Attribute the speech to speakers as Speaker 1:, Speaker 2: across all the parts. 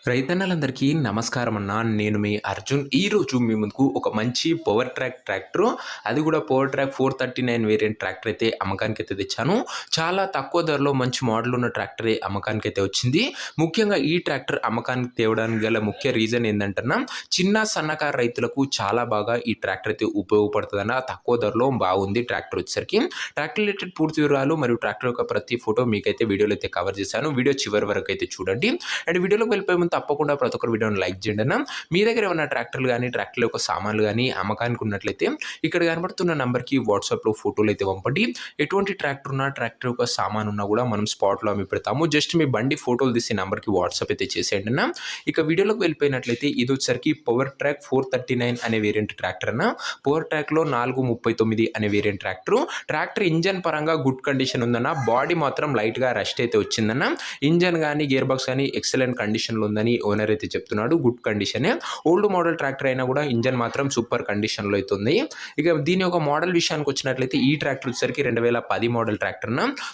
Speaker 1: రైతన్నలందరికీ నమస్కారం అన్న. నేను మీ అర్జున్. ఈరోజు మీ ముందుకు ఒక మంచి పవర్ ట్రాక్ ట్రాక్టర్, అది కూడా పవర్ ట్రాక్ 439 వేరియంట్ ట్రాక్టర్ అయితే అమ్మకానికి అయితే తెచ్చాను. చాలా తక్కువ ధరలో మంచి మోడల్ ఉన్న ట్రాక్టరే అమ్మకానికి అయితే వచ్చింది. ముఖ్యంగా ఈ ట్రాక్టర్ అమ్మకానికి తేవడానికి గల ముఖ్య రీజన్ ఏంటంటన్నా, చిన్న సన్నకారు రైతులకు చాలా బాగా ఈ ట్రాక్టర్ అయితే ఉపయోగపడుతుందన్న. తక్కువ ధరలో బాగుంది ట్రాక్టర్ వచ్చేసరికి. ట్రాక్టర్ రిలేటెడ్ పూర్తి వివరాలు మరియు ట్రాక్టర్ యొక్క ప్రతి ఫోటో మీకైతే వీడియోలో అయితే కవర్ చేశాను. వీడియో చివరి వరకు అయితే చూడండి. అండ్ వీడియోలోకి వెళ్ళిపోయే ముందు తప్పకుండా ప్రతి ఒక్కరు వీడియోని లైక్ చేయండి అన్న. మీ దగ్గర ఏమైనా ట్రాక్టర్లు కానీ ట్రాక్టర్ యొక్క సామాన్లు కానీ అమ్మకానికి ఉన్నట్లయితే ఇక్కడ కనబడుతున్న నెంబర్కి వాట్సాప్లో ఫోటోలు అయితే పంపండి. ఎటువంటి ట్రాక్టర్ ఉన్నా ట్రాక్టర్ యొక్క సామాన్ ఉన్నా కూడా మనం స్పాట్లో అమ్మి పెడతాము. జస్ట్ మీ బండి ఫోటోలు తీసి నెంబర్కి వాట్సాప్ అయితే చేసేయండి అన్న. ఇక వీడియోలోకి వెళ్ళిపోయినట్లయితే ఇది వచ్చేసరికి పవర్ ట్రాక్ 439 అనే వేరియంట్ ట్రాక్టర్ అన్న. పవర్ ట్రాక్లో 439 అనే వేరియంట్ ట్రాక్టర్ ఇంజన్ పరంగా గుడ్ కండిషన్ ఉందన్న. బాడీ మాత్రం లైట్గా రస్ట్ అయితే వచ్చిందన్న. ఇంజన్ కానీ గేర్ బాక్స్ కానీ ఎక్సలెంట్ కండిషన్లో ఉందని ఓనర్ అయితే చెప్తున్నాడు. గుడ్ కండిషనే. ఓల్డ్ మోడల్ ట్రాక్టర్ అయినా కూడా ఇంజన్ మాత్రం సూపర్ కండిషన్లో అయితే ఉంది. ఇక దీని ఒక మోడల్ విషయానికి వచ్చినట్లయితే ఈ ట్రాక్టర్ వచ్చేసరికి 2010 model tractor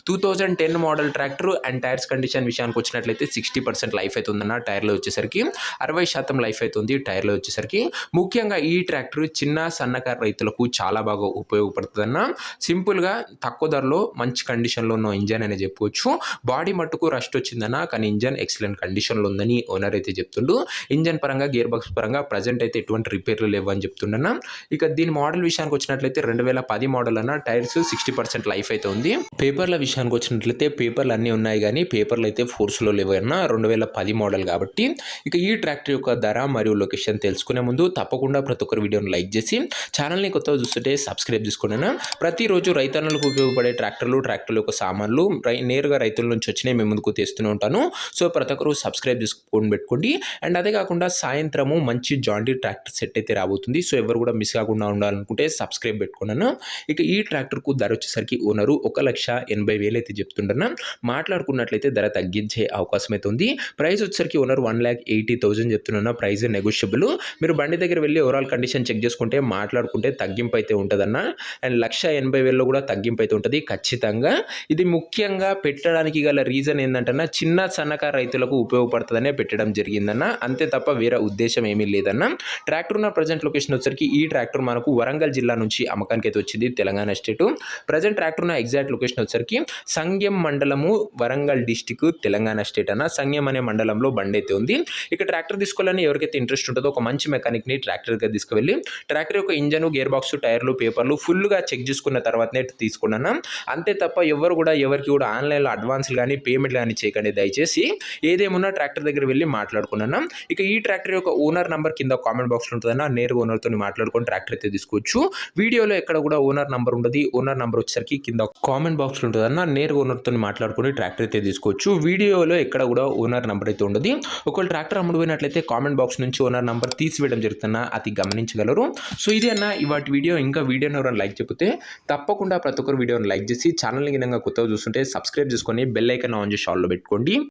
Speaker 1: 2010 model tractor. And tyres condition విషయానికి వచ్చినట్లయితే 60% లైఫ్ అయితే ఉందన్న. టైర్లో వచ్చేసరికి 60% లైఫ్ అయితే ఉంది టైర్లో వచ్చేసరికి. ముఖ్యంగా ఈ ట్రాక్టర్ చిన్న సన్నకారు రైతులకు చాలా బాగా ఉపయోగపడుతుందన్న. సింపుల్గా తక్కువ ధరలో మంచి కండిషన్లో ఉన్న ఇంజన్ అనే చెప్పుకోవచ్చు. బాడీ మట్టుకు రస్ట్ వచ్చిందన్న, కానీ ఇంజన్ ఎక్సలెంట్ కండిషన్లో ఉందని ఓనర్ అయితే చెప్తుండు. ఇంజన్ పరంగా గేర్ బాక్స్ పరంగా ప్రజెంట్ అయితే ఎటువంటి రిపేర్లు లేవు అని చెప్తుండన్న. ఇక దీని మోడల్ విషయానికి వచ్చినట్లయితే 2010 మోడల్ అన్న. టైర్స్ 60% లైఫ్ అయితే ఉంది. పేపర్ల విషయానికి వచ్చినట్లయితే పేపర్లు అన్నీ ఉన్నాయి, కానీ పేపర్లు అయితే ఫోర్స్లో లేవు అన్న. 2010 మోడల్ కాబట్టి. ఇక ఈ ట్రాక్టర్ యొక్క ధర మరియు లొకేషన్ తెలుసుకునే ముందు తప్పకుండా ప్రతి ఒక్కరు వీడియోని లైక్ చేసి ఛానల్ని కొత్తగా చూస్తుంటే సబ్స్క్రైబ్ చేసుకోండి అన్న. ప్రతిరోజు రైతన్నలకు ఉపయోగపడే ట్రాక్టర్ల యొక్క సామాన్లు నేరుగా రైతుల నుంచి వచ్చినాయి మేము ముందుకు తెస్తూనే ఉంటాను. సో ప్రతి ఒక్కరు సబ్స్క్రైబ్ చేసుకొని పెట్టుకోండి. అండ్ అదే కాకుండా సాయంత్రము మంచి జాండీ ట్రాక్టర్ సెట్ అయితే రాబోతుంది. సో ఎవరు కూడా మిస్ కాకుండా ఉండాలనుకుంటే సబ్స్క్రైబ్ పెట్టుకున్నాను. ఇక ఈ ట్రాక్టర్కు ధర వచ్చేసరికి ఓనరు 1,80,000 అయితే చెప్తుంటాను. మాట్లాడుకున్నట్లయితే ధర తగ్గించే అవకాశం అయితే ఉంది. ప్రైస్ వచ్చేసరికి ఓనర్ 1,80,000 చెప్తున్నా. Price negotiable. మీరు బండి దగ్గర వెళ్ళి ఓవరాల్ కండిషన్ చెక్ చేసుకుంటే మాట్లాడుకుంటే తగ్గింపు అయితే ఉంటుందన్న. అండ్ 1,80,000 కూడా తగ్గింపు అయితే ఉంటుంది ఖచ్చితంగా. ఇది ముఖ్యంగా పెట్టడానికి గల రీజన్ ఏంటంటే చిన్న సన్నకారు రైతులకు ఉపయోగపడుతుందనే పెట్టడం జరిగిందన్న. అంతే తప్ప వేరే ఉద్దేశం ఏమీ లేదన్న. ట్రాక్టర్ ఉన్న ప్రజెంట్ లొకేషన్ వచ్చరికి ఈ ట్రాక్టర్ మనకు వరంగల్ జిల్లా నుంచి అమ్మకానికి అయితే వచ్చింది, తెలంగాణ స్టేట్. ప్రజెంట్ ట్రాక్టర్ ఉన్న ఎగ్జాక్ట్ లొకేషన్ వచ్చరికి సంగెం మండలము, వరంగల్ డిస్టిక్, తెలంగాణ స్టేట్ అన్న. సంగెం అనే మండలంలో బండి అయితే ఉంది. ఇక ట్రాక్టర్ తీసుకోవాలని ఎవరికైతే ఇంట్రెస్ట్ ఉంటుందో ఒక మంచి మెకానిక్ని ట్రాక్టర్ దగ్గర తీసుకువెళ్ళి ట్రాక్టర్ యొక్క ఇంజన్, గేర్ బాక్స్, టైర్లు, పేపర్లు ఫుల్గా చెక్ చేసుకున్న తర్వాతనే తీసుకున్నాను. అంతే తప్ప ఎవరికి కూడా ఆన్లైన్లో అడ్వాన్స్లు కానీ పేమెంట్లు కానీ చేయకండి దయచేసి. ఏదేమున్నా ట్రాక్టర్ దగ్గర వెళ్ళి మాట్లాడుకున్నాను. ఇక ఈ ట్రాక్టర్ యొక్క ఓనర్ నంబర్ కింద కామెంట్ బాక్స్లో ఉంటుందన్న. నేరుగా ఓనర్తో మాట్లాడుకొని ట్రాక్టర్ అయితే తీసుకోవచ్చు. వీడియోలో ఎక్కడ కూడా ఓనర్ నంబర్ ఉండదు. ఓనర్ నంబర్ వచ్చేసరికి కింద కామెంట్ బాక్స్లో ఉంటుందన్న. నేరుగా ఓనర్తో మాట్లాడుకొని ట్రాక్టర్ అయితే తీసుకోవచ్చు. వీడియోలో ఎక్కడ కూడా ఓనర్ నంబర్ అయితే ఉండదు. ఒకవేళ ట్రాక్టర్ అమ్ముడుపోయినట్లయితే కామెంట్ బాక్స్ నుంచి ఓనర్ నంబర్ తీసివేయడం జరుగుతున్నా అది గమనించగలరు. సో ఇది అన్న ఇవాటి వీడియో. ఇంకా వీడియోని ఎవరైనా లైక్ చెప్తే తప్పకుండా ప్రతి ఒక్కరు వీడియోని లైక్ చేసి ఛానల్ని కింద కొత్తగా చూస్తుంటే సబ్స్క్రైబ్ చేసుకొని బెల్ ఐకాన్ ఆన్ చేసి ఆల్లో పెట్టుకోండి.